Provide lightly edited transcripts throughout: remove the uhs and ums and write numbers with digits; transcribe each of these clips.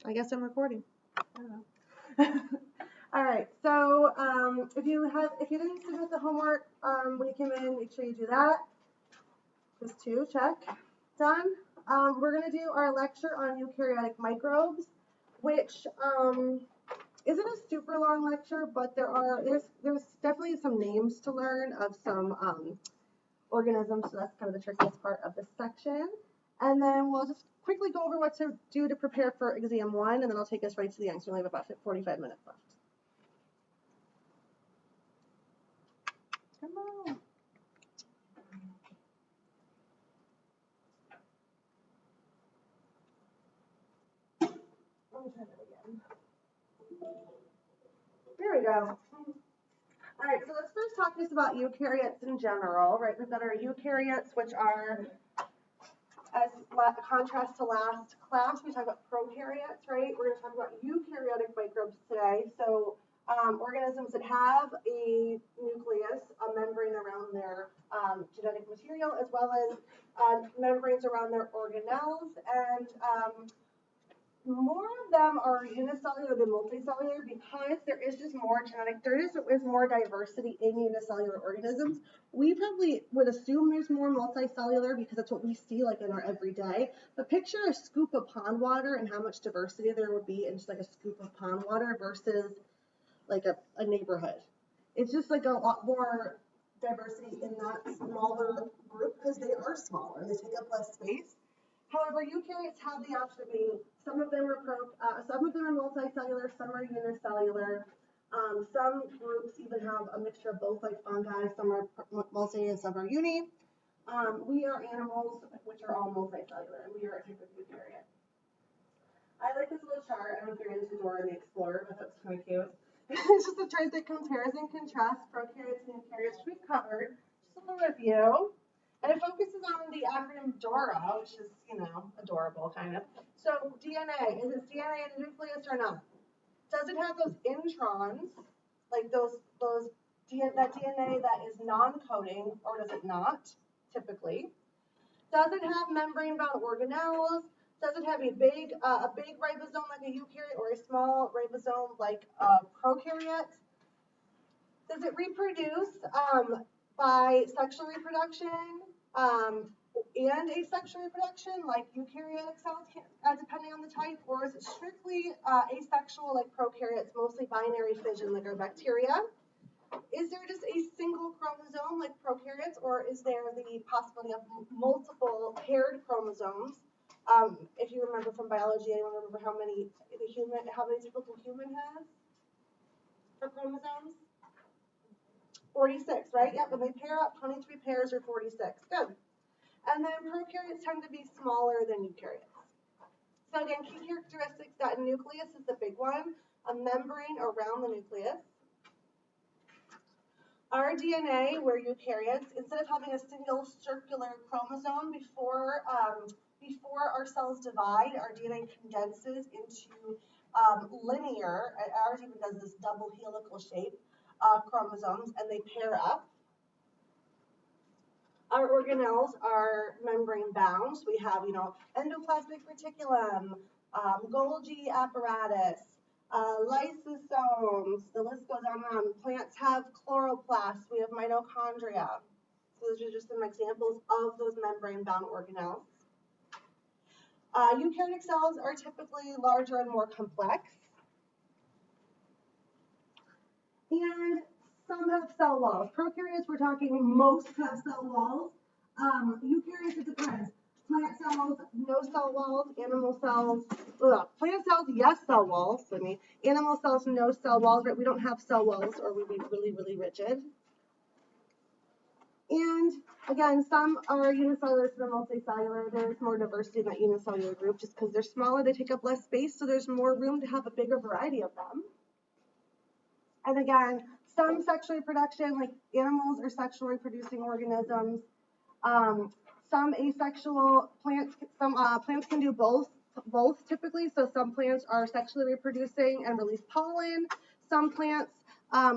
I guess I'm recording. I don't know. All right. So if you didn't submit the homework when you came in, make sure you do that. Just 2, check. Done. We're going to do our lecture on eukaryotic microbes, which isn't a super long lecture, but there's definitely some names to learn of some organisms, so that's kind of the trickiest part of this section. And then we'll just quickly go over what to do to prepare for exam 1, and then I'll take us right to the end. So we only have about 45 minutes left. Come on. Let me try that again. There we go. All right, so let's first talk just about eukaryotes in general, right? We've got our eukaryotes, which are, as a contrast to last class, we talked about prokaryotes, right? We're going to talk about eukaryotic microbes today. So organisms that have a nucleus, a membrane around their genetic material, as well as membranes around their organelles, and more of them are unicellular than multicellular because there is just more there is more diversity in unicellular organisms. We probably would assume there's more multicellular because that's what we see like in our everyday. But picture a scoop of pond water and how much diversity there would be in just like a scoop of pond water versus like a neighborhood. It's just like a lot more diversity in that smaller group because they are smaller and they take up less space. However, eukaryotes have the option of being, some of them are multicellular, some are unicellular. Some groups even have a mixture of both, like fungi, some are multi and some are uni. We are animals, which are all multicellular, and we are a type of eukaryote. I like this little chart. I don't know if you're into Dora the Explorer, but that's kind of cute. It's just a chart that compares and contrasts prokaryotes and eukaryotes, which we've covered. Just a little review. And it focuses on the acronym DORA, which is, adorable, kind of. So DNA, is its DNA in a nucleus or not? Does it have those introns, like that DNA that is non-coding, or does it not, typically? Does it have membrane-bound organelles? Does it have a big ribosome like a eukaryote or a small ribosome like a prokaryote? Does it reproduce by sexual reproduction and asexual reproduction, like eukaryotic cells, depending on the type, or is it strictly asexual, like prokaryotes, mostly binary fission, like our bacteria? Is there just a single chromosome, like prokaryotes, or is there the possibility of multiple paired chromosomes? If you remember from biology, anyone remember how many typical human has for chromosomes? 46, right? Yep, when they pair up, 23 pairs or 46. Good. And then prokaryotes tend to be smaller than eukaryotes. So again, key characteristics, that nucleus is the big one, a membrane around the nucleus. Our DNA, we're eukaryotes, instead of having a single circular chromosome before our cells divide, our DNA condenses into linear, ours even does this double helical shape, chromosomes, and they pair up. Our organelles are membrane bound. So we have, endoplasmic reticulum, Golgi apparatus, lysosomes. The list goes on and on. Plants have chloroplasts. We have mitochondria. So those are just some examples of those membrane bound organelles. Eukaryotic cells are typically larger and more complex. And some have cell walls. Prokaryotes, we're talking most have cell walls. Eukaryotes, it depends. Plant cells, no cell walls. Animal cells, plant cells, yes, cell walls. Animal cells, no cell walls. Right? We don't have cell walls, or we'd be really, really rigid. And again, some are unicellular, some are multicellular. There's more diversity in that unicellular group just because they're smaller, they take up less space, so there's more room to have a bigger variety of them. And again, some sexual reproduction, like animals are sexually reproducing organisms. Some asexual plants, plants can do both typically. So some plants are sexually reproducing and release pollen. Some plants,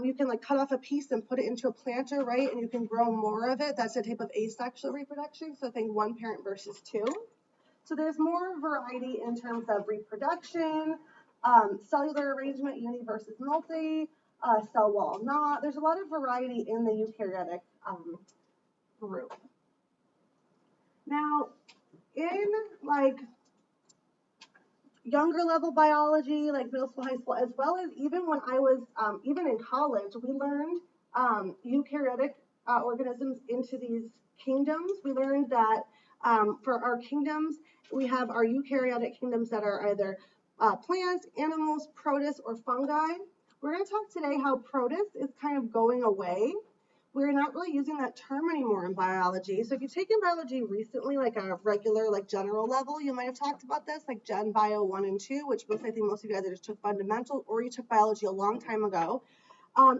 you can like cut off a piece and put it into a planter, right? And you can grow more of it. That's a type of asexual reproduction. So think one parent versus two. So there's more variety in terms of reproduction, cellular arrangement, uni versus multi, cell wall not. There's a lot of variety in the eukaryotic group. Now, in like younger level biology, like middle school, high school, as well as even when I was even in college, we learned eukaryotic organisms into these kingdoms. We learned that for our kingdoms, we have our eukaryotic kingdoms that are either plants, animals, protists, or fungi. We're going to talk today how protists is kind of going away. We're not really using that term anymore in biology. So if you've taken biology recently, like a regular, like general level, you might have talked about this, like Gen Bio 1 and 2, which I think most of you either just took fundamental or you took biology a long time ago.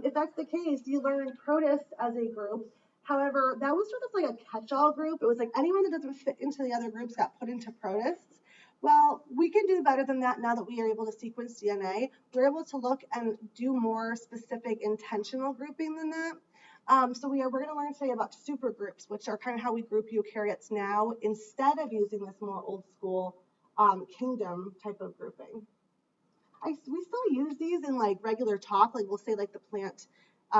If that's the case, you learned protists as a group. However, that was sort of like a catch-all group. It was like anyone that doesn't fit into the other groups got put into protists. Well, we can do better than that now that we are able to sequence DNA. We're able to look and do more specific intentional grouping than that. So we're going to learn today about supergroups, which are kind of how we group eukaryotes now, instead of using this more old school kingdom type of grouping. We still use these in like regular talk, like we'll say like the plant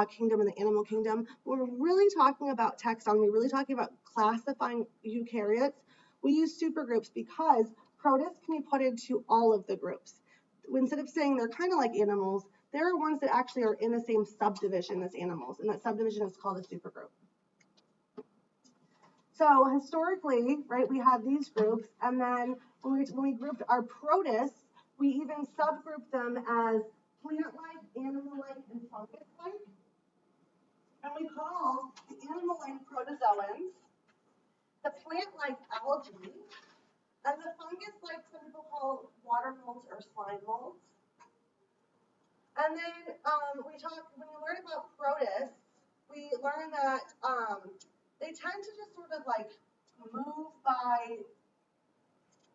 kingdom and the animal kingdom. When we're really talking about taxonomy, really talking about classifying eukaryotes, we use supergroups because protists can be put into all of the groups. Instead of saying they're kind of like animals, there are ones that actually are in the same subdivision as animals, and that subdivision is called a supergroup. So historically, right, we had these groups, and then when we grouped our protists, we even subgrouped them as plant-like, animal-like, and fungus-like. And we call the animal-like protozoans, the plant-like algae, and the fungus-like some people call water molds or slime molds. And then when you learn about protists, we learn that they tend to just sort of like move by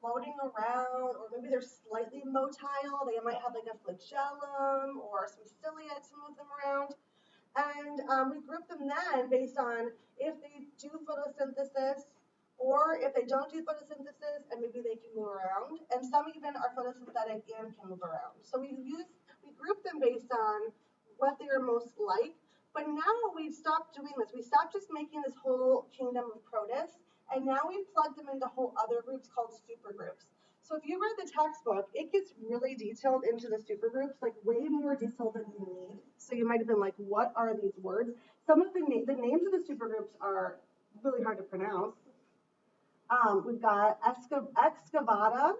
floating around, or maybe they're slightly motile. They might have like a flagellum or some cilia to move them around. And we group them then based on if they do photosynthesis or if they don't do photosynthesis, and maybe they can move around. And some even are photosynthetic and can move around. So we group them based on what they are most like. But now we've stopped doing this. We stopped just making this whole kingdom of protists, and now we've plugged them into whole other groups called supergroups. So if you read the textbook, it gets really detailed into the supergroups, like way more detailed than you need. So you might have been like, what are these words? Some of the names of the supergroups are really hard to pronounce. We've got excavata,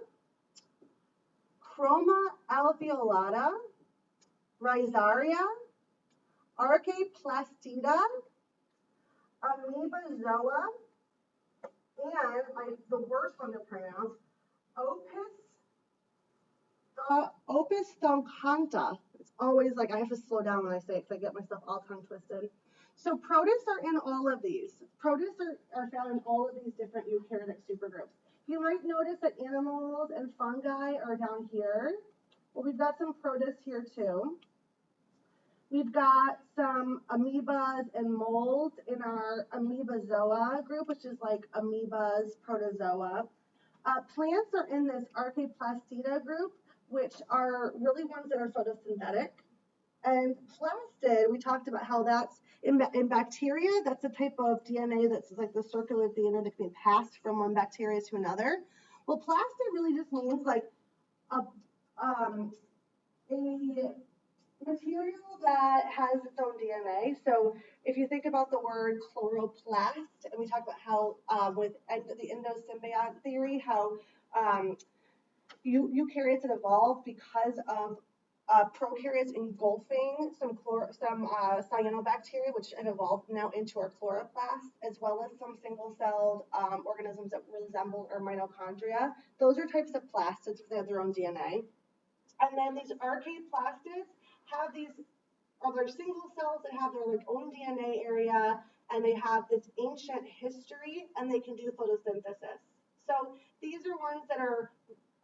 chroma alveolata, rhizaria, archaeplastida, amoebozoa, and the worst one to pronounce, Opus thoncanta. It's always like I have to slow down when I say it because I get myself all tongue twisted. So protists are in all of these. Protists are found in all of these different eukaryotic supergroups. You might notice that animals and fungi are down here. Well, we've got some protists here too. We've got some amoebas and molds in our amoebozoa group, which is like amoebas, protozoa. Plants are in this archaeplastida group, which are really ones that are photosynthetic. And plastid, we talked about how that's in bacteria. That's a type of DNA that's like the circular DNA that can be passed from one bacteria to another. Well, plastid really just means like a material that has its own DNA. So if you think about the word chloroplast, and we talk about how with the endosymbiont theory, how eukaryotes had evolved because of prokaryotes engulfing some cyanobacteria, which have evolved now into our chloroplasts, as well as some single-celled organisms that resemble our mitochondria. Those are types of plastids because they have their own DNA. And then these archaeplastids have these other single cells that have their like own DNA area, and they have this ancient history, and they can do photosynthesis. So these are ones that are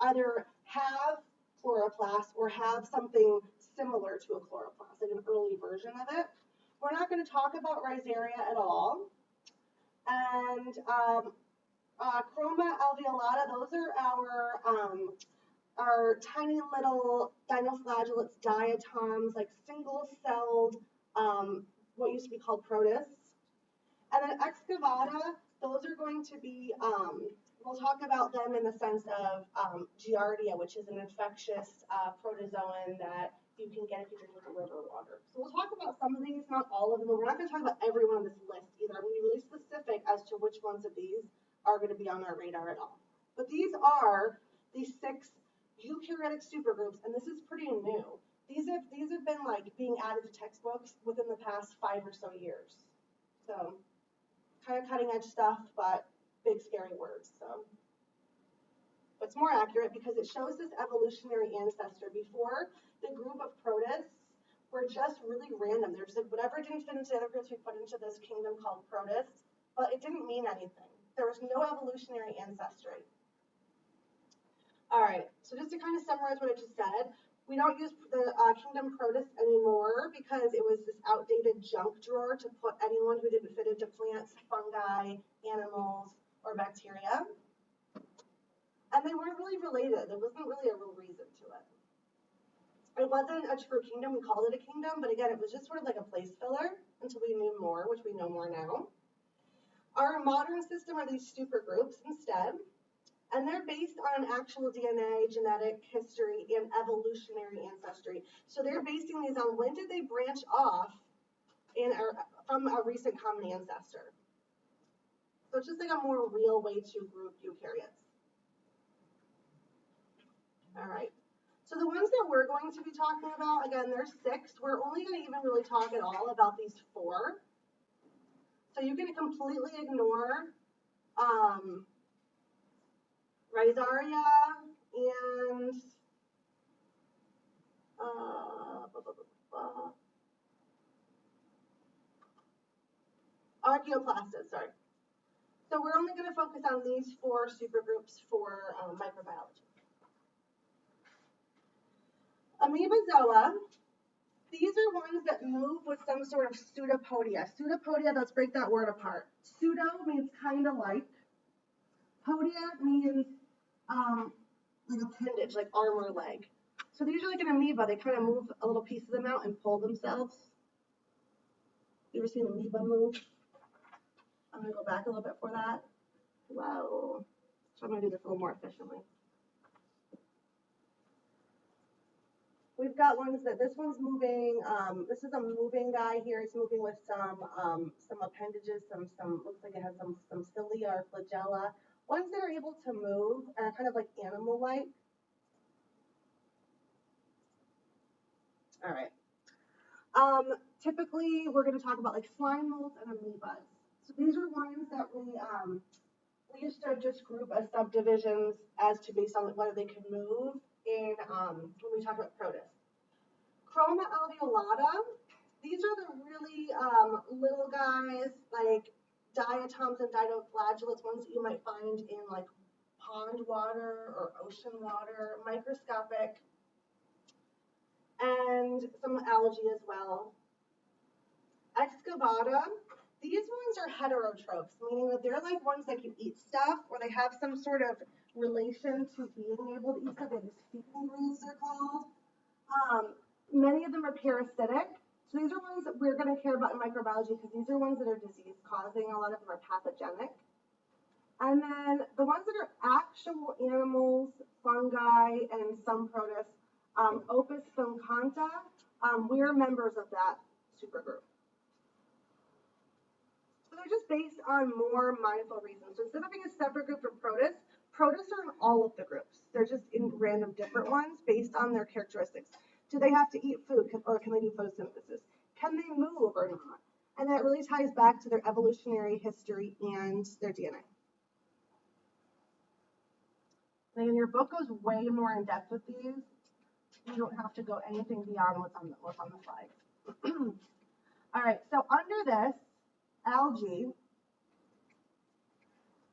either have chloroplasts or have something similar to a chloroplast, like an early version of it. We're not going to talk about rhizaria at all. And Chroma alveolata, those are our tiny little dinoflagellates, diatoms, like single-celled, what used to be called protists. And then excavata, those are going to be, we'll talk about them in the sense of Giardia, which is an infectious protozoan that you can get if you drink the river water. So we'll talk about some of these, not all of them, but we're not going to talk about every one on this list either. I'm going to be really specific as to which ones of these are going to be on our radar at all. But these are the 6 eukaryotic supergroups, and this is pretty new. These have been like being added to textbooks within the past 5 or so years. So kind of cutting edge stuff, but big scary words. So but it's more accurate because it shows this evolutionary ancestor. Before, the group of protists were just really random. They're just like whatever didn't fit into the other groups we put into this kingdom called protists, but it didn't mean anything. There was no evolutionary ancestry. All right, so just to kind of summarize what I just said, we don't use the kingdom protists anymore because it was this outdated junk drawer to put anyone who didn't fit into plants, fungi, animals, or bacteria. And they weren't really related. There wasn't really a real reason to it. It wasn't a true kingdom. We called it a kingdom, but again, it was just sort of like a place filler until we knew more, which we know more now. Our modern system are these supergroups instead, and they're based on an actual DNA, genetic history, and evolutionary ancestry. So they're basing these on when did they branch off from a recent common ancestor. So it's just like a more real way to group eukaryotes. All right. So the ones that we're going to be talking about, again, there's 6. We're only going to even really talk at all about these 4. So you can completely ignore Rhizaria and Archaeoplastis, sorry. So we're only going to focus on these 4 supergroups for microbiology. Amoebozoa, these are ones that move with some sort of pseudopodia. Pseudopodia, let's break that word apart. Pseudo means kind of like. Podia means like appendage, like arm or leg. So these are like an amoeba. They kind of move a little piece of them out and pull themselves. You ever seen an amoeba move? I'm going to go back a little bit for that. Wow. So I'm going to do this a little more efficiently. We've got ones that this one's moving. This is a moving guy here. It's moving with some appendages. Some looks like it has some cilia or flagella. Ones that are able to move are kind of like animal-like. All right. Typically, we're going to talk about like slime molds and amoebas. So these are ones that we used to just group as subdivisions as to based on whether they could move in when we talk about protists. Chroma alveolata, these are the really little guys like diatoms and dinoflagellates, ones that you might find in like pond water or ocean water, microscopic, and some algae as well. Excavata, these ones are heterotrophs, meaning that they're like ones that can eat stuff or they have some sort of relation to being able to eat stuff. They have these feeding grooves, they're called. Many of them are parasitic. So these are ones that we're going to care about in microbiology because these are ones that are disease causing. A lot of them are pathogenic. And then the ones that are actual animals, fungi, and some protists, Opus filcata, we're members of that supergroup. So they're just based on more mindful reasons. So instead of being a separate group from protists, protists are in all of the groups. They're just in random different ones based on their characteristics. Do they have to eat food or can they do photosynthesis? Can they move or not? And that really ties back to their evolutionary history and their DNA. And your book goes way more in depth with these. You don't have to go anything beyond what's on the slide. All right, so under this, algae,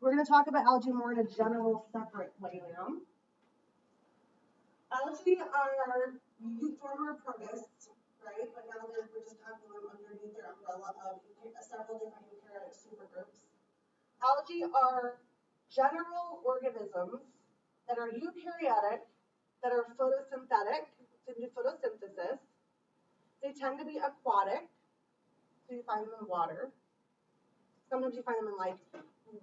we're going to talk about algae more in a general separate way now. Algae are former protists, right? But now we're just talking them underneath their umbrella of several different eukaryotic supergroups. Algae are general organisms that are eukaryotic, that are photosynthetic, to do photosynthesis. They tend to be aquatic, so you find them in water. Sometimes you find them in like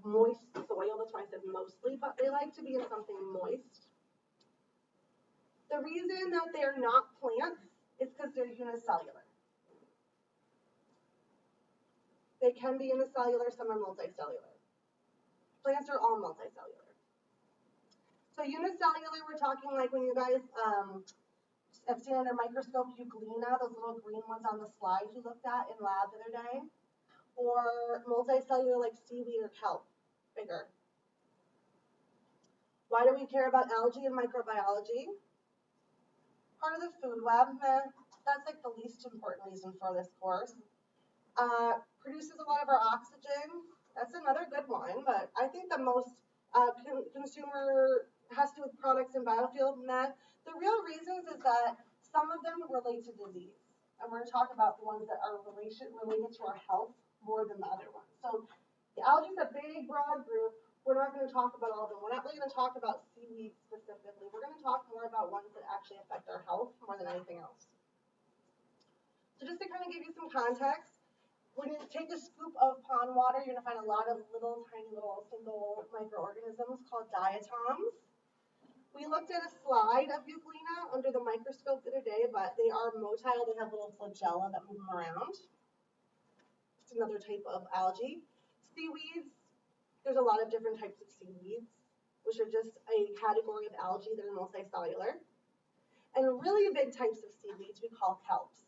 moist soil, that's why I said mostly, but they like to be in something moist. The reason that they're not plants is because they're unicellular. They can be unicellular, some are multicellular. Plants are all multicellular. So unicellular, we're talking like when you guys have seen under microscope euglena, those little green ones on the slide you looked at in lab the other day, or multicellular like seaweed or kelp, bigger. Why do we care about algae and microbiology? Part of the food web, that's like the least important reason for this course. Produces a lot of our oxygen. That's another good one, but I think the most consumer has to do with products and biofuel. The real reasons is that some of them relate to disease, and we're going to talk about the ones that are related to our health more than the other ones. So the algae is a big, broad group. We're not going to talk about all of them. We're not really going to talk about seaweed specifically. We're going to talk more about ones that actually affect our health more than anything else. So just to kind of give you some context, when you take a scoop of pond water, you're going to find a lot of little, tiny little single microorganisms called diatoms. We looked at a slide of euglena under the microscope the other day, but they are motile. They have little flagella that move them around. It's another type of algae. Seaweeds, there's a lot of different types of seaweeds, which are just a category of algae that are multicellular. And really big types of seaweeds we call kelps.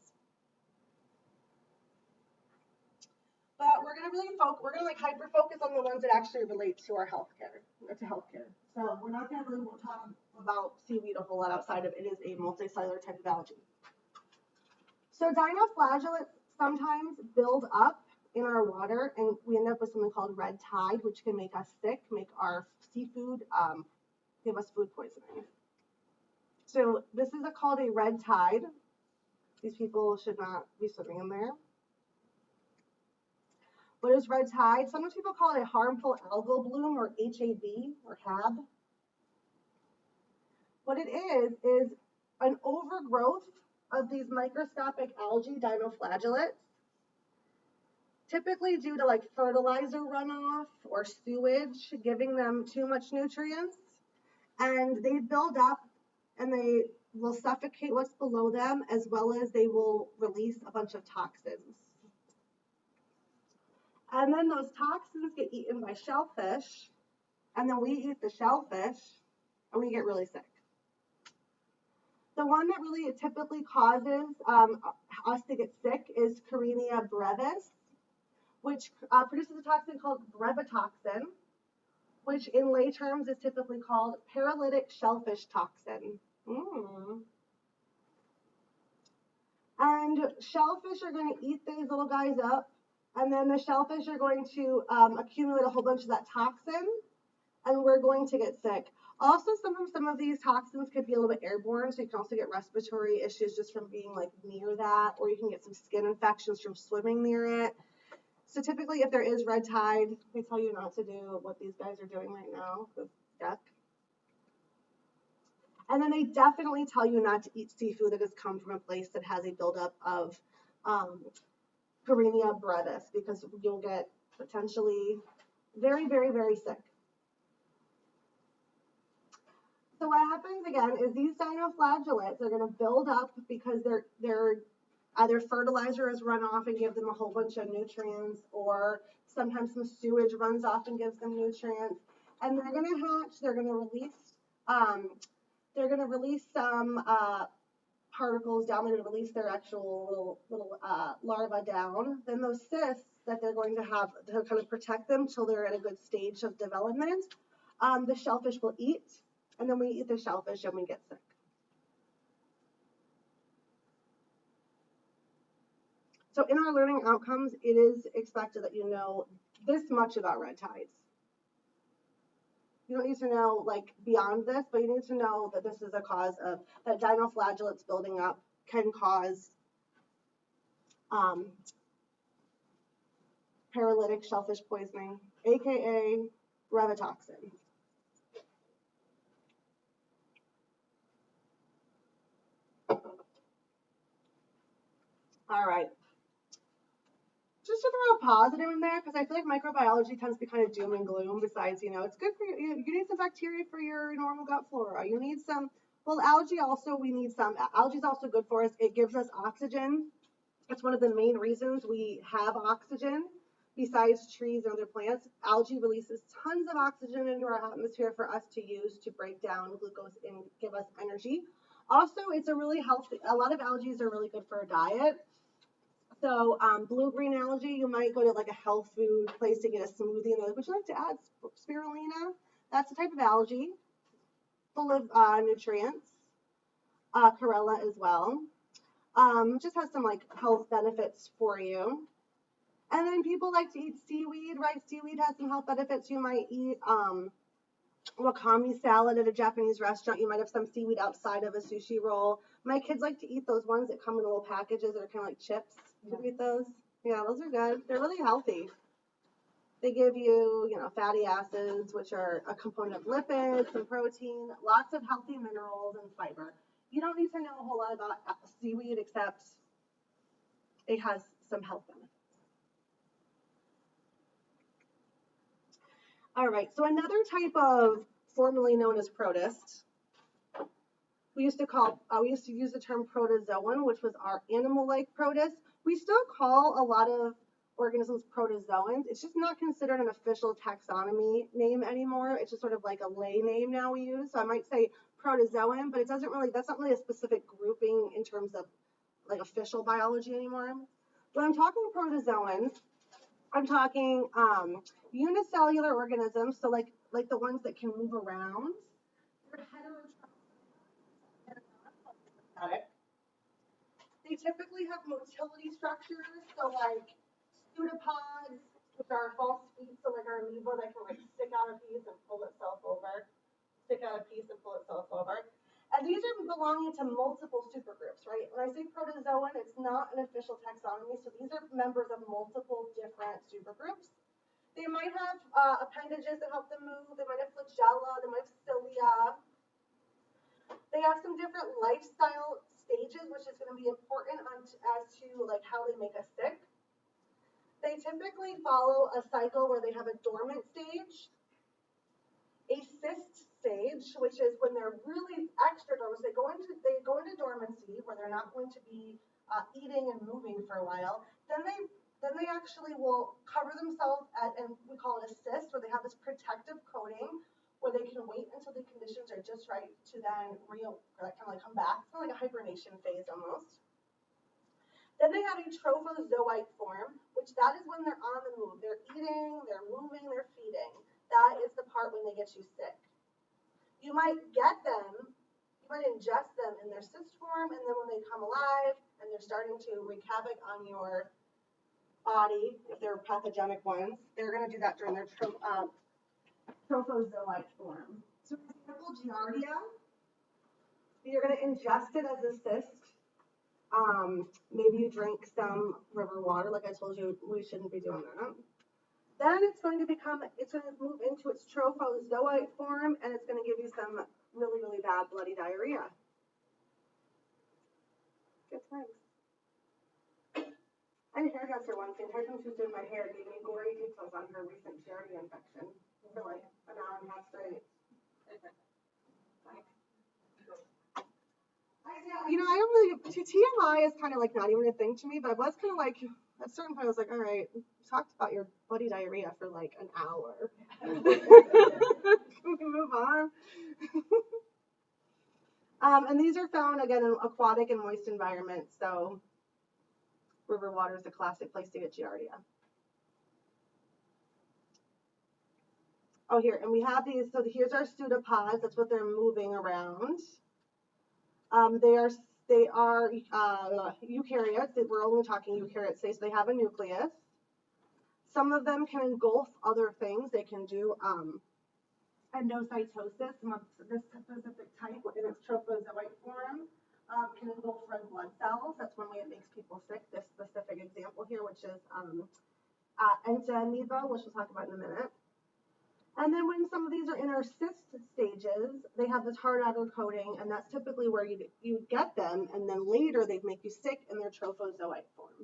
But we're going to really like hyper focus on the ones that actually relate to our healthcare, to healthcare. So we're not going to really talk about seaweed a whole lot outside of it is a multicellular type of algae. So dinoflagellates sometimes build up in our water, and we end up with something called red tide, which can make us sick, make our seafood, give us food poisoning. So this is called a red tide. These people should not be swimming in there. What is red tide? Sometimes people call it a harmful algal bloom, or HAB, or HAB. What it is an overgrowth of these microscopic algae, dinoflagellates, typically due to like fertilizer runoff or sewage, giving them too much nutrients. And they build up and they will suffocate what's below them, as well as they will release a bunch of toxins. And then those toxins get eaten by shellfish, and then we eat the shellfish, and we get really sick. The one that really typically causes us to get sick is Carenia brevis, which produces a toxin called brevetoxin, which in lay terms is typically called paralytic shellfish toxin. And shellfish are going to eat these little guys up, and then the shellfish are going to accumulate a whole bunch of that toxin, and we're going to get sick. Also, some of these toxins could be a little bit airborne, so you can also get respiratory issues just from being like near that, or you can get some skin infections from swimming near it. So typically, if there is red tide, they tell you not to do what these guys are doing right now with duck. And then they definitely tell you not to eat seafood that has come from a place that has a buildup of Carenia brevis, because you'll get potentially very, very, very sick. So what happens again is these dinoflagellates are going to build up because they're either fertilizer is run off and give them a whole bunch of nutrients, or sometimes some sewage runs off and gives them nutrients. And they're going to hatch. They're going to release some particles down. They're going to release their actual little larvae down. Then those cysts that they're going to have to kind of protect them till they're at a good stage of development, the shellfish will eat. And then we eat the shellfish and we get sick. So in our learning outcomes, it is expected that you know this much about red tides. You don't need to know like beyond this, but you need to know that this is a cause of that dinoflagellates building up can cause paralytic shellfish poisoning, aka Revitoxin. All right. Just to throw a positive in there, because I feel like microbiology tends to be kind of doom and gloom. Besides, it's good for you. You need some bacteria for your normal gut flora. You need some. Well, algae also, we need some. Algae is also good for us. It gives us oxygen. It's one of the main reasons we have oxygen. Besides trees and other plants, algae releases tons of oxygen into our atmosphere for us to use to break down glucose and give us energy. Also, it's a really healthy. A lot of algae are really good for a diet. So blue-green algae, you might go to like a health food place to get a smoothie and they're like, would you like to add spirulina? That's the type of algae, full of nutrients. Chlorella as well. Just has some like health benefits for you. And then people like to eat seaweed, right? Seaweed has some health benefits. You might eat wakame salad at a Japanese restaurant. You might have some seaweed outside of a sushi roll. My kids like to eat those ones that come in little packages that are kind of like chips. Do you eat those? Yeah, those are good. They're really healthy. They give you, fatty acids, which are a component of lipids, some protein, lots of healthy minerals and fiber. You don't need to know a whole lot about seaweed except it has some health benefits. All right, so another type of formerly known as protist, we used to use the term protozoan, which was our animal-like protist. We still call a lot of organisms protozoans. It's just not considered an official taxonomy name anymore. It's just sort of like a lay name now we use. So I might say protozoan, but that's not really a specific grouping in terms of like official biology anymore. When I'm talking protozoans, I'm talking unicellular organisms, so like the ones that can move around. They're heterotropic. They typically have motility structures, so like pseudopods, which are false feet, so like our amoeba that can like stick out a piece and pull itself over. And these are belonging to multiple supergroups, right? When I say protozoan, it's not an official taxonomy, so these are members of multiple different supergroups. They might have appendages that help them move. They might have flagella. They might have cilia. They have some different lifestyle stages, which is going to be important as to like how they make us sick. They typically follow a cycle where they have a dormant stage, a cyst stage, which is when they're really extra dormant. They go into dormancy where they're not going to be eating and moving for a while. Then they actually will cover themselves and we call it a cyst, where they have this protective coating where they can wait until the conditions are just right to then come back. It's kind of like a hibernation phase almost. Then they have a trophozoite form, which that is when they're on the move. They're eating, they're moving, they're feeding. That is the part when they get you sick. You might ingest them in their cyst form, and then when they come alive and they're starting to wreak havoc on your body, if they're pathogenic ones, they're going to do that during their trophozoite form. So for example, Giardia, you're going to ingest it as a cyst. Maybe you drink some river water, like I told you, we shouldn't be doing that. Then it's going to move into its trophozoite form, and it's going to give you some really, really bad bloody diarrhea. Good times. I had a hairdresser once, and her time she was doing my hair, gave me gory details on her recent Giardia infection for like an hour and a half straight. I don't really, TMI is kind of like not even a thing to me, but I was kind of like, at a certain point, I was like, all right, we talked about your bloody diarrhea for like an hour. Can we move on? And these are found, again, in aquatic and moist environments, so river water is a classic place to get Giardia. Oh, here, and we have these, so here's our pseudopods, that's what they're moving around. They are eukaryotes. We're only talking eukaryotes today, so they have a nucleus. Some of them can engulf other things. They can do endocytosis. This specific type, in its trophozoite form, can engulf red blood cells. That's one way it makes people sick. This specific example here, which is entamoeba, which we'll talk about in a minute. And then when some of these are in our cyst stages, they have this hard outer coating, and that's typically where you get them, and then later they make you sick in their trophozoite form.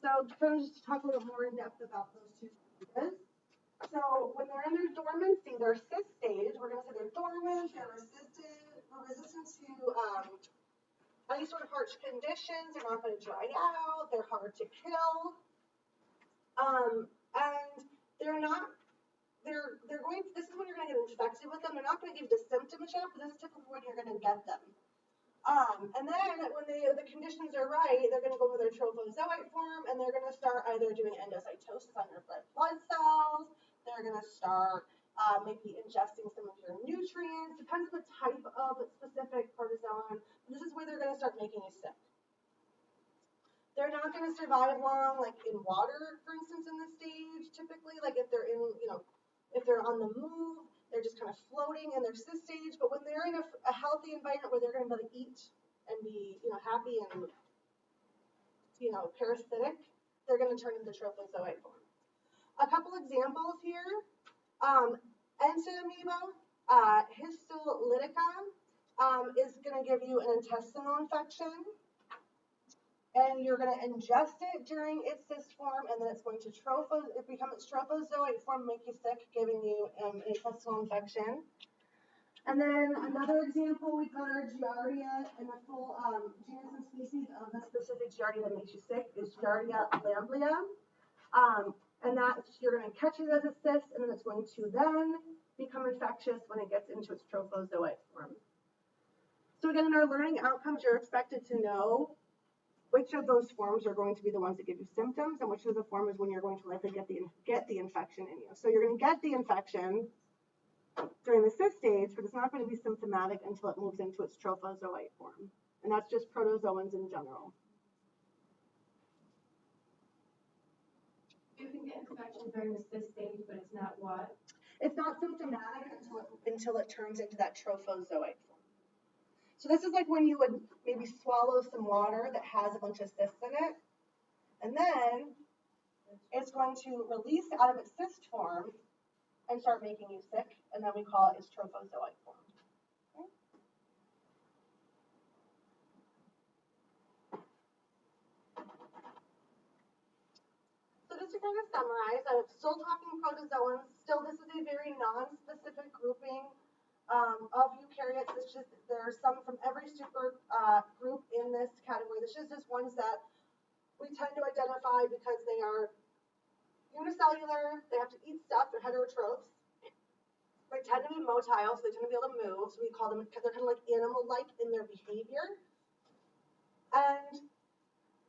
So kind of just to talk a little more in depth about those two stages. So when they're in their dormancy, their cyst stage, we're going to say they're dormant, they're resistant to any sort of harsh conditions, they're not going to dry out, they're hard to kill. And they're not, they're going, this is when you're going to get infected with them. They're not going to give you the symptoms yet, but this is typically when you're going to get them. And then when the conditions are right, they're going to go into their trophozoite form, and they're going to start either doing endocytosis on your red blood cells. They're going to start maybe ingesting some of your nutrients. Depends on the type of specific protozoan. This is where they're going to start making you sick. They're not going to survive long, like in water, for instance, in this stage, typically, like if they're in, if they're on the move, they're just kind of floating in their cyst stage. But when they're in a healthy environment where they're going to be able to eat and be, happy and, parasitic, they're going to turn into trophozoite form. A couple examples here. Entamoeba histolytica is going to give you an intestinal infection. And you're going to ingest it during its cyst form, and then it's going to become its trophozoite form, make you sick, giving you an intestinal infection. And then another example, we've got our Giardia, and the full genus and species of the specific Giardia that makes you sick is Giardia lamblia. And you're going to catch it as a cyst, and then it's going to then become infectious when it gets into its trophozoite form. So again, in our learning outcomes, you're expected to know which of those forms are going to be the ones that give you symptoms, and which of the forms is when you're going to likely get the infection in you. So you're going to get the infection during the cyst stage, but it's not going to be symptomatic until it moves into its trophozoite form. And that's just protozoans in general. You can get infection during the cyst stage, but it's not what? It's not symptomatic until it turns into that trophozoite form. So this is like when you would maybe swallow some water that has a bunch of cysts in it, and then it's going to release out of its cyst form and start making you sick, and then we call it its trophozoite form. Okay? So just to kind of summarize, I'm still talking protozoans. Still, this is a very non-specific grouping of eukaryotes. It's just there are some from every super group in this category. This is just ones that we tend to identify because they are unicellular, they have to eat stuff, they're heterotrophs. They tend to be motile, so they tend to be able to move, so we call them, because they're kind of like animal-like in their behavior. And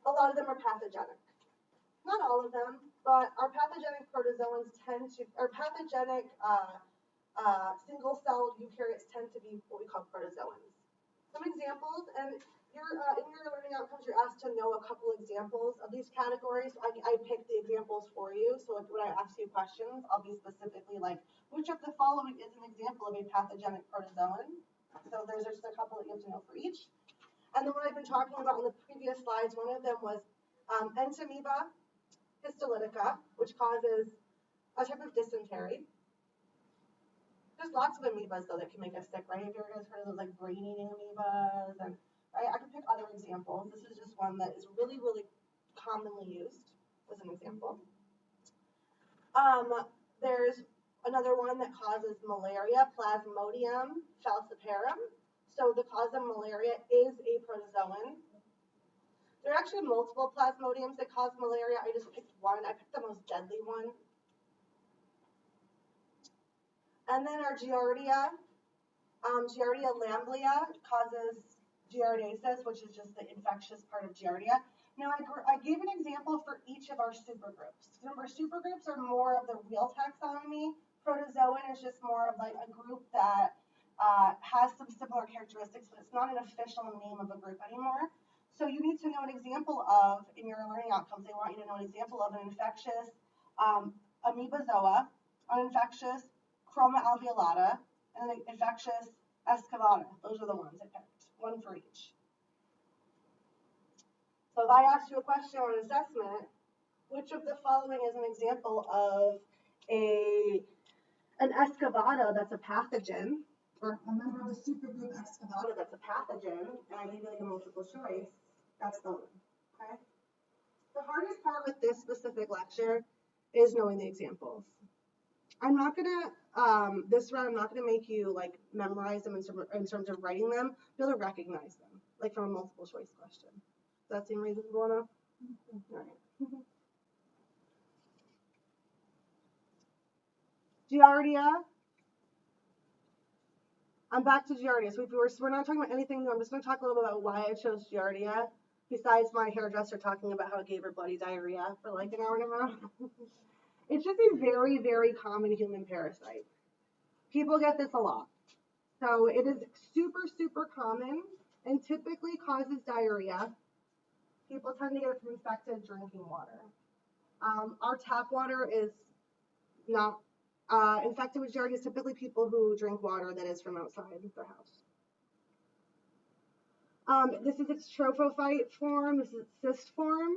a lot of them are pathogenic. Not all of them, but our pathogenic protozoans pathogenic single-celled eukaryotes tend to be what we call protozoans. Some examples, and in your learning outcomes, you're asked to know a couple examples of these categories. I picked the examples for you, so like when I ask you questions, I'll be specifically like, which of the following is an example of a pathogenic protozoan? So there's just a couple that you have to know for each. And then what I've been talking about in the previous slides, one of them was Entamoeba histolytica, which causes a type of dysentery. There's lots of amoebas, though, that can make us sick, right? Have you guys heard of those, like, brain-eating amoebas? And right? I can pick other examples. This is just one that is really, really commonly used as an example. There's another one that causes malaria, Plasmodium falciparum. So the cause of malaria is a protozoan. There are actually multiple plasmodiums that cause malaria. I just picked one. I picked the most deadly one. And then our Giardia, Giardia lamblia causes giardiasis, which is just the infectious part of Giardia. Now, I gave an example for each of our supergroups. Remember, supergroups are more of the real taxonomy. Protozoan is just more of like a group that has some similar characteristics, but it's not an official name of a group anymore. So you need to know an example of, in your learning outcomes, they want you to know an example of an infectious amoebozoa, an infectious Chroma alveolata, and an infectious excavata. Those are the ones I picked, one for each. So if I asked you a question on assessment, Which of the following is an example of an excavata that's a pathogen, or a member of the supergroup excavata that's a pathogen, and I give you like a multiple choice, that's the one, okay? The hardest part with this specific lecture is knowing the examples. I'm not gonna, this round, I'm not gonna make you like memorize them in terms of writing them, be able to recognize them, like from a multiple choice question. Does that seem reasonable enough? All right. Giardia. I'm back to Giardia. So we're not talking about anything new. I'm just going to talk a little bit about why I chose Giardia, besides my hairdresser talking about how it gave her bloody diarrhea for like an hour and a half. It's just a very, very common human parasite. People get this a lot. So it is super, super common and typically causes diarrhea. People tend to get it from infected drinking water. Our tap water is not infected with Giardia is typically people who drink water that is from outside their house. This is its trophophite form. This is its cyst form.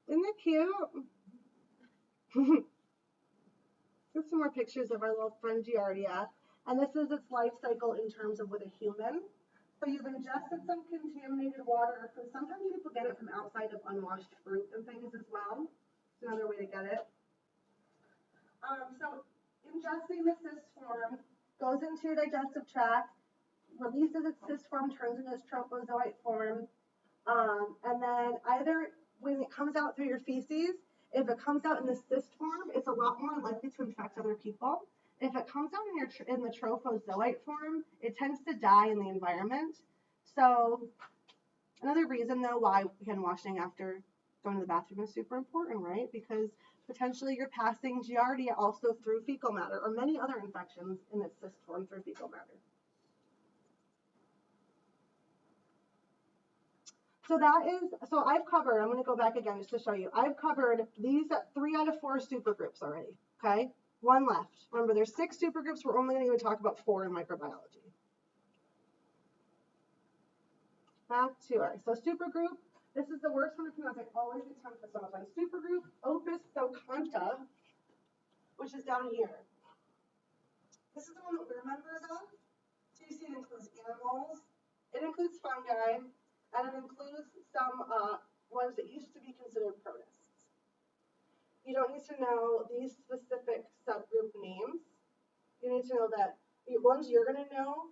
Isn't that cute? Here's some more pictures of our little friend Giardia. And this is its life cycle in terms of with a human. So you've ingested some contaminated water or food. Sometimes people get it from outside of unwashed fruit and things as well. It's another way to get it. So ingesting the cyst form goes into your digestive tract, releases its cyst form, turns into its trophozoite form, and then either when it comes out through your feces, if it comes out in the cyst form, it's a lot more likely to infect other people. If it comes out in the trophozoite form, it tends to die in the environment. So another reason though why hand washing after going to the bathroom is super important, right? Because potentially you're passing Giardia also through fecal matter or many other infections in its cyst form through fecal matter. So I've covered, I'm going to go back again just to show you. I've covered these 3 out of 4 supergroups already, okay? 1 left. Remember, there's 6 supergroups. We're only going to even talk about 4 in microbiology. Back to it. So supergroup, this is the worst one to pronounce. I always get tongue twisted on this one. Supergroup Opus Thoconta, which is down here. This is the one that we're members of. So you see it includes animals, it includes fungi, and it includes some ones that used to be considered protists. You don't need to know these specific subgroup names. You need to know that the ones you're going to know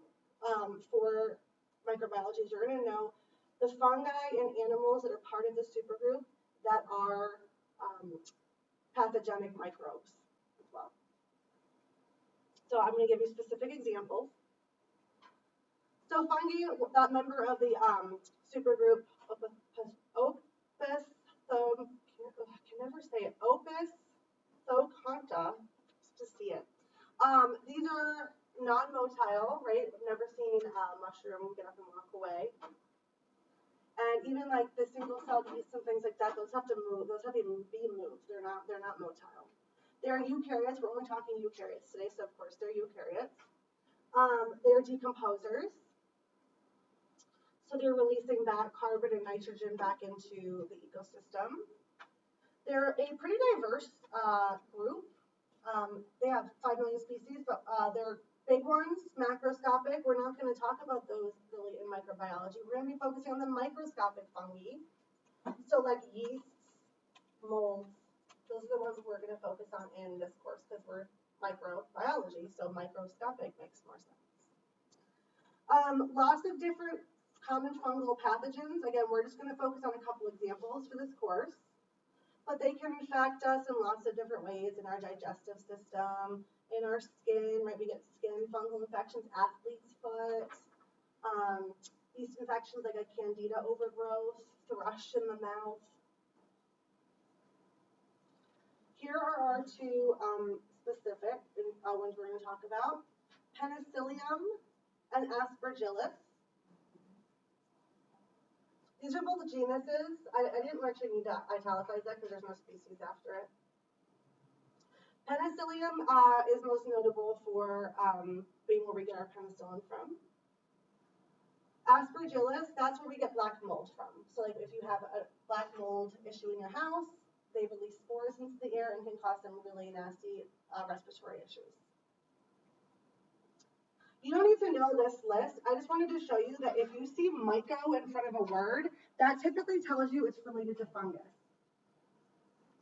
for microbiology is you're going to know the fungi and animals that are part of the supergroup that are pathogenic microbes as well. So I'm going to give you specific examples. So fungi, that member of the supergroup Opus, I can never say it, Opus Thoconta, to see it. These are non-motile, right? I've never seen a mushroom get up and walk away. And even like the single-celled yeast and things like that, those have to move. Those have to be moved. They're not motile. They're eukaryotes. We're only talking eukaryotes today, so of course they're eukaryotes. They're decomposers. So they're releasing back carbon and nitrogen back into the ecosystem. They're a pretty diverse group. They have 5 million species, but they're big ones, macroscopic. We're not going to talk about those really in microbiology. We're going to be focusing on the microscopic fungi. So like yeasts, molds, those are the ones we're going to focus on in this course because we're microbiology, so microscopic makes more sense. Lots of different common fungal pathogens. Again, we're just going to focus on a couple examples for this course. But they can infect us in lots of different ways in our digestive system, in our skin, right? We get skin fungal infections, athlete's foot, yeast infections like a candida overgrowth, thrush in the mouth. Here are our 2 specific ones we're going to talk about. Penicillium and Aspergillus. These are both genuses. I didn't actually need to italicize that because there's no species after it. Penicillium is most notable for being where we get our penicillin from. Aspergillus, that's where we get black mold from. So like if you have a black mold issue in your house, they release spores into the air and can cause some really nasty respiratory issues. You don't need to know this list. I just wanted to show you that if you see myco in front of a word, that typically tells you it's related to fungus.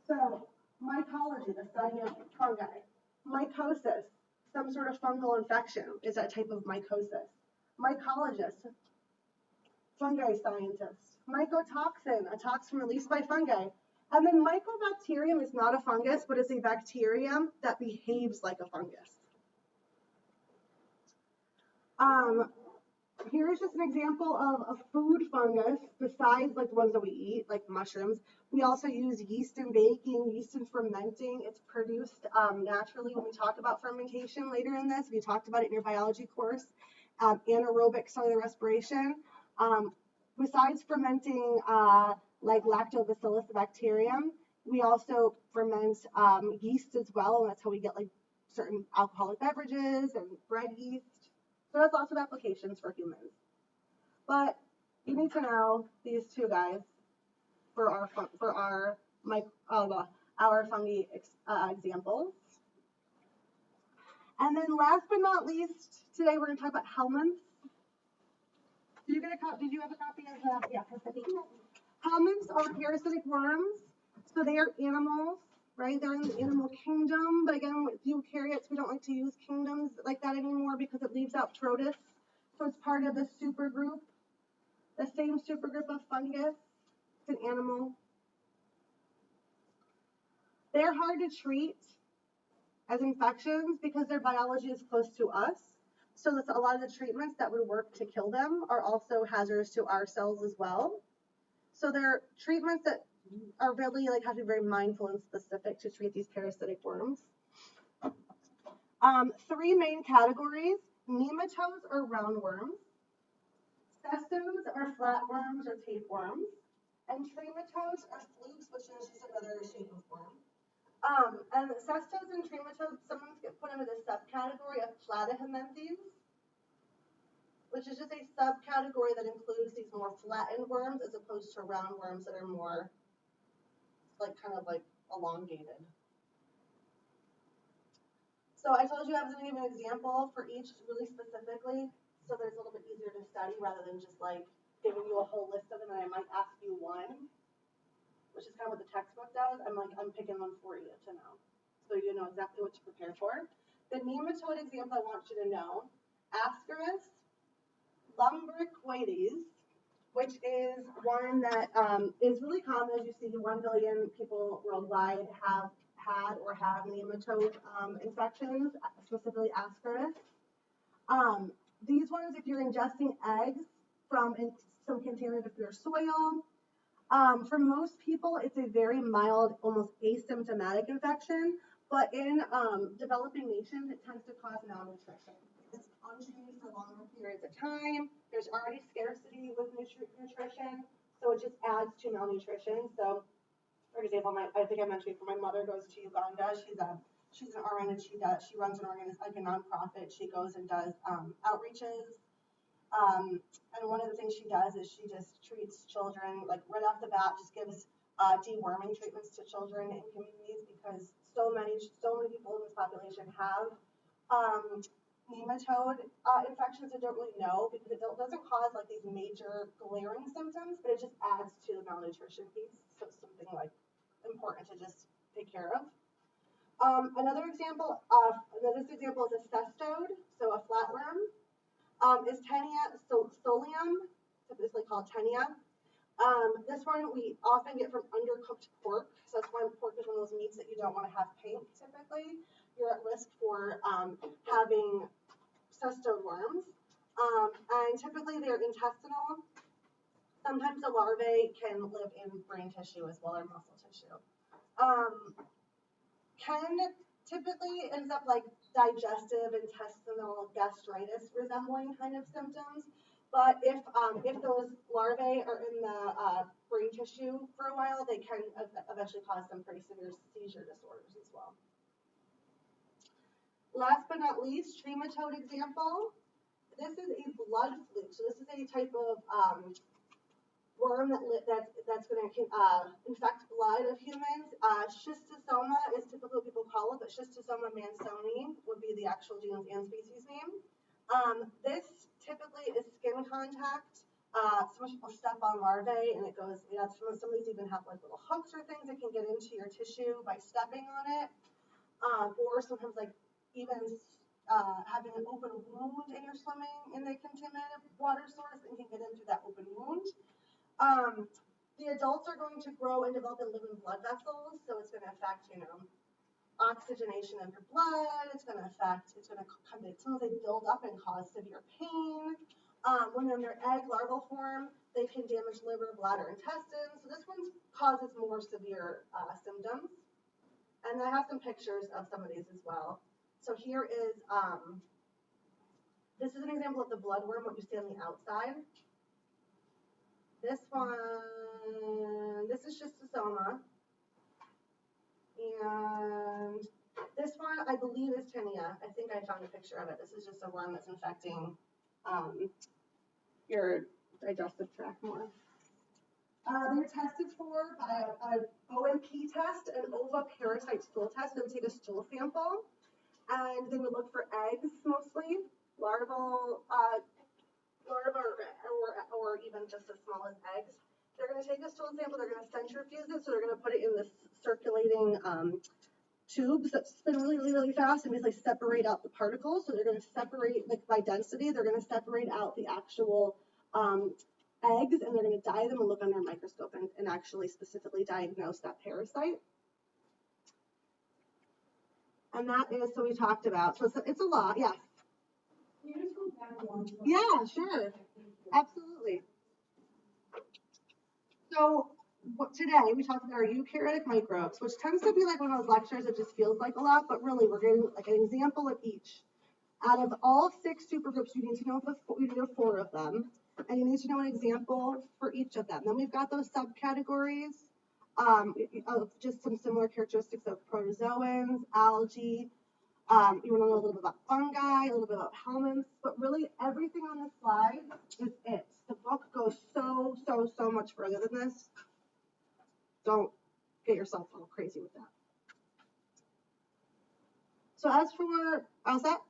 So, mycology, the study of fungi. Mycosis, some sort of fungal infection, is that type of mycosis. Mycologist, fungi scientist. Mycotoxin, a toxin released by fungi. And then mycobacterium is not a fungus, but it's a bacterium that behaves like a fungus. Here's just an example of a food fungus besides like the ones that we eat, like mushrooms. We also use yeast in baking, yeast in fermenting. It's produced naturally when we talk about fermentation later in this. We talked about it in your biology course. Anaerobic cellular respiration. Besides fermenting like lactobacillus bacterium, we also ferment yeast as well, and that's how we get like certain alcoholic beverages and bread yeast. So that's lots of applications for humans. But you need to know these two guys for our fungi examples. And then last but not least, today we're going to talk about helminths. Did you get a copy? Did you have a copy of that? Yeah, perfect. Helminths are parasitic worms. So they are animals, right? They're in the animal kingdom. But again, with eukaryotes, we don't like to use kingdoms like that anymore because it leaves out protists. So it's part of the supergroup, the same supergroup of fungus. It's an animal. They're hard to treat as infections because their biology is close to us. So that's a lot of the treatments that would work to kill them are also hazardous to our cells as well. So they're treatments that are really like have to be very mindful and specific to treat these parasitic worms. Three main categories: nematodes or roundworms, cestodes are flatworms or tapeworms, and trematodes are flukes, which is just another shape of worm. And cestodes and trematodes sometimes get put into the subcategory of platyhelminthes, which is just a subcategory that includes these more flattened worms as opposed to roundworms that are more like kind of like elongated. So I told you I was going to give an example for each really specifically, so that it's a little bit easier to study rather than just like giving you a whole list of them and I might ask you one, which is kind of what the textbook does. I'm picking one for you to know, so you know exactly what to prepare for. The nematode example I want you to know: Ascaris lumbricoides, which is one that is really common. As you see, 1 billion people worldwide have had or have nematode infections, specifically Ascaris. These ones, if you're ingesting eggs from some contaminated pure soil, for most people, it's a very mild, almost asymptomatic infection, but in developing nations, it tends to cause malnutrition. It's untreated for longer periods of time. There's already scarcity with nutrition, so it just adds to malnutrition. So, for example, I think I mentioned before, my mother goes to Uganda. She's an RN and she runs an organization, like a nonprofit. She goes and does outreaches. And one of the things she does is she just treats children, like right off the bat, just gives deworming treatments to children in communities because so many people in this population have nematode infections that don't really know because it doesn't cause like these major glaring symptoms, but it just adds to the malnutrition piece. So it's something like important to just take care of. Another example is a cestode, so a flatworm, is Taenia solium, typically called Taenia. This one we often get from undercooked pork, so that's why pork is one of those meats that you don't want to have pink typically. You're at risk for having cestode worms, and typically they're intestinal. Sometimes the larvae can live in brain tissue as well, or muscle tissue. Can typically ends up like digestive, intestinal, gastritis resembling kind of symptoms. But if those larvae are in the brain tissue for a while, they can eventually cause some pretty severe seizure disorders as well. Last but not least, trematode example. This is a blood fluke. So this is a type of worm that's going to infect blood of humans. Schistosoma is typically what people call it, but Schistosoma mansoni would be the actual genus and species name. This typically is skin contact. So much people step on larvae, and it goes. Some of these even have like little hooks or things that can get into your tissue by stepping on it, or sometimes like even having an open wound and you're swimming in a contaminated water source and can get into that open wound. The adults are going to grow and develop and live in blood vessels, so it's going to affect, oxygenation of your blood. It's going to sometimes they build up and cause severe pain. When they're in their egg larval form, they can damage liver, bladder, intestines. So this one causes more severe symptoms. And I have some pictures of some of these as well. So here is, this is an example of the bloodworm, what you see on the outside. This one, this is schistosoma. And this one, I believe, is tinea. I think I found a picture of it. This is just a worm that's infecting your digestive tract more. They're tested for by an OMP test, an oviparasite stool test. They would take a stool sample, and they would look for eggs mostly, larval or even just as small as eggs. They're going to take a stool sample, they're going to centrifuge it, so they're going to put it in this circulating tubes that spin really, really, really fast and basically separate out the particles. So they're going to separate, like by density, they're going to separate out the actual eggs, and they're going to dye them and look under a microscope and actually specifically diagnose that parasite. And that is, so we talked about, so it's a lot, yes. Can you just go back one? Yeah, sure. Absolutely. So today we talked about our eukaryotic microbes, which tends to be like one of those lectures that just feels like a lot, but really we're getting like an example of each. Out of all 6 supergroups, you need to know you need 4 of them, and you need to know an example for each of them. Then we've got those subcategories of just some similar characteristics of protozoans, algae. You want to know a little bit about fungi, a little bit about helminths, but really everything on this slide is it. The book goes so much further than this. Don't get yourself all crazy with that. So as for, how's that?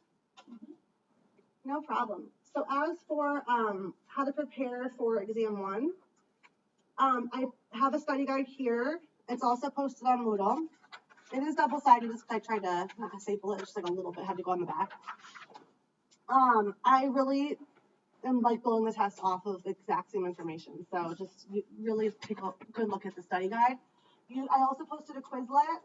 No problem. So as for how to prepare for exam 1, I have a study guide here. It's also posted on Moodle. It is double-sided just because I tried to not staple it, just like a little bit had to go on the back. I really am like blowing the test off of the exact same information. So just really take a good look at the study guide. I also posted a Quizlet.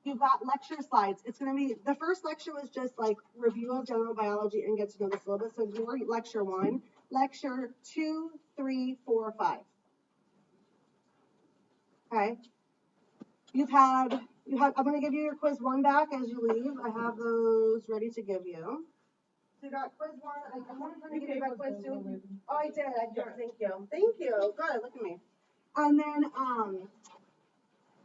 You've got lecture slides. It's going to be, the first lecture was just like review of general biology and get to know the syllabus. So ignore lecture 1, lecture 2, 3, 4, 5. Okay. I'm going to give you your quiz 1 back as you leave. I have those ready to give you. So you got quiz 1. I'm going to give you back quiz 2. Oh, I did. Thank you. Thank you. Good. Look at me. And then,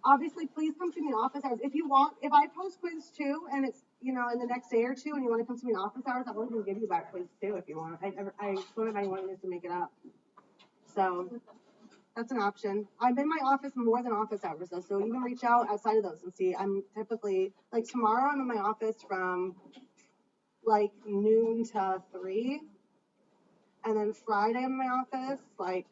obviously, please come to me in office hours. If I post quiz 2 and it's, in the next day or 2 and you want to come to me in office hours, I won't even give you back quiz 2 if you want. I don't have anyone who needs to make it up. So that's an option. I'm in my office more than office hours though, so you can reach out outside of those and see. I'm typically, like tomorrow I'm in my office from like noon to 3. And then Friday I'm in my office like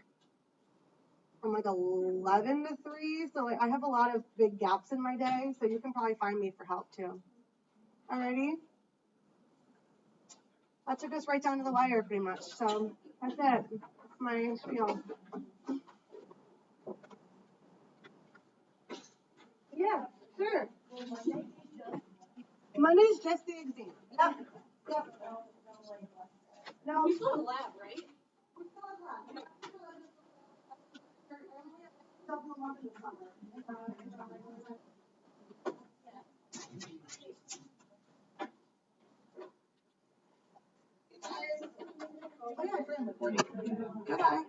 from like 11 to 3. So like, I have a lot of big gaps in my day, so you can probably find me for help too. Alrighty? That took us right down to the wire pretty much. So that's it. That's my spiel. Yeah, sure. Monday's just the exam. Yep. No, We still have a lab, right? we still have lab. Double month in the summer. Oh, yeah, I'm recording. Goodbye.